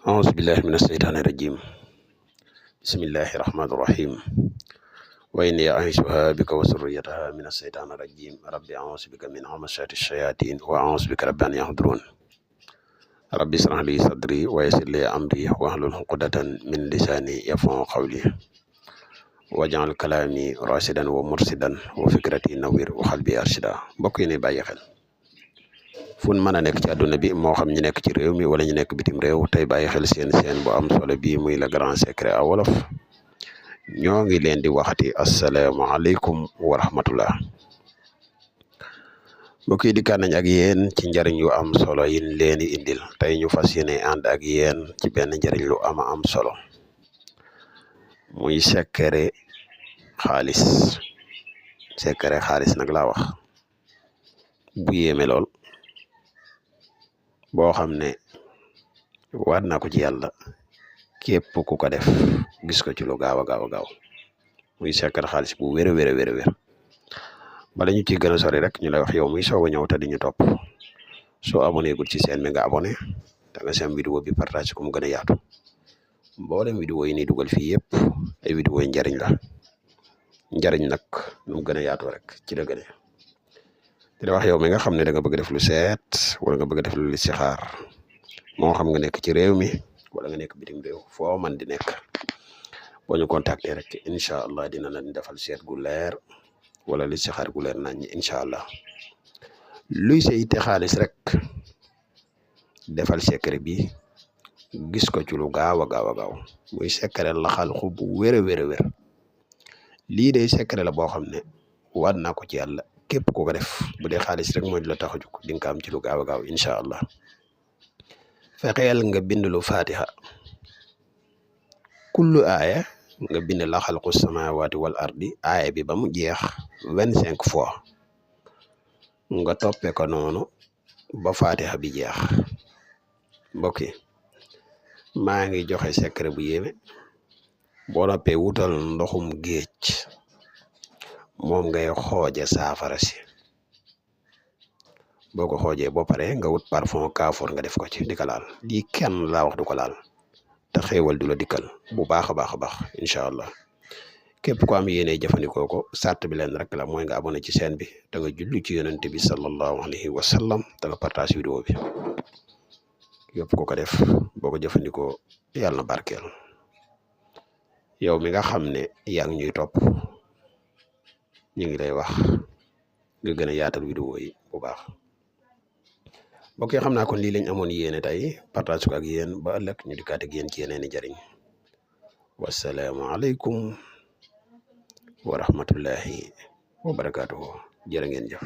أعوذ بالله من الشيطان الرجيم بسم الله الرحمن الرحيم وإني أعيذها بك وذريتها من الشيطان الرجيم ربي أعوذ بك من همزات الشياطين وأعوذ بك رب أن يحضرون ربي اشرح لي صدري ويسر لي أمري واحلل عقدة من لساني يفقهوا قولي واجعل كلامي راشدا ومرشدا وفكرتي نوير وقلبي أرشدا mbokk yi ne bàyyi xel fun mën a nekk ci àdduna bi moo xam ñu nekk ci réew mi wala ñu nekk bitim réew tey bàyyi xel seen bu am solo bii muy le grand secret à wolof ñoo ngi leen di waxati asalaamaaleykum wa rahmatullah mbokk yi dikkaat nañ ak yéen ci njariñ yu am solo yin leen di indil tey ñu fas yéene ànd ak yéen ci benn njariñ lu am solo muy secret xaalis nag laa wax bu yéeme lool boo xam ne waat naa ko ci yàlla képp ku ko def gis ko ci lu gaaw a gaaw muy secret xaalis bu wér bala ñu ciy gën a sori rek ñu lay wax yow muy soog a ñëw te di ñu topp soo abonné gul ci seen bi nga abonné te nga sem vidéo bi partage ko mu gën a yaatu mboolem vidéo yi ni dugal fii yëpp ay vidéo yi njariñ la njariñ nag nu mu gën a yaatoo rek ci la gën a di la wax yow mi nga xam ne da nga bëgg def lu seet wala nga bëgg def lu listixaar moo xam nga nekk ci réew mi wala nga nekk bitim réew foo man di nekk boo ñu contacter rek incha allah dina leen defal seet gu leer wala listixaar gu leer nañ incha allah luy sa yitte xaalis rek defal secret bi gis ko ci lu gaaw a gaaw muy secret la xalxu bu wér lii day secret la boo xam ne waat naa ko ci yàlla képp ku ko def bu dee xaalis rek mooy la tax a jóg di nga am ci lu gaaw a gaaw incha allah fexeel nga bind lu fatiha kullu aaya nga bind la xalqu samawati wal ardi aaya bi ba mu jeex 25 fois nga toppe ko noonu ba fatiha bi jeex mbokk yi maa ngi joxe secret bu yéeme boo noppee wutal ndoxum géej moom ngay xooje saafara si boo ko xoojee boo pare nga wut parfum kaafoor nga def ko ci di ko laal lii kenn laa wax du ko laal te xéewal du la dikkal bu baax a baax incha allah képp ko am yéene jëfandikoo ko sart bi leen rek la mooy nga abonné ci chaîne bi da nga jullu ci yonente bi sallallahu alayhi wa sallam da nga partage vidéo bi képp ko ko def boo ko jëfandikoo yàlla na barkeel yow mi nga xam ne yaa ngi ñuy topp ñu ngi lay wax nga gën a yaatal vidéo yi bu baax mbokk yi xam naa kon lii lañ amoon yéene tey partage ko ak yéen ba ëllëg ñu dikkaat ak yéen ci yeneen i jariñ wasalaamualeykum wa rahmatullahi wa barakaatuhu jërë ngeen jëf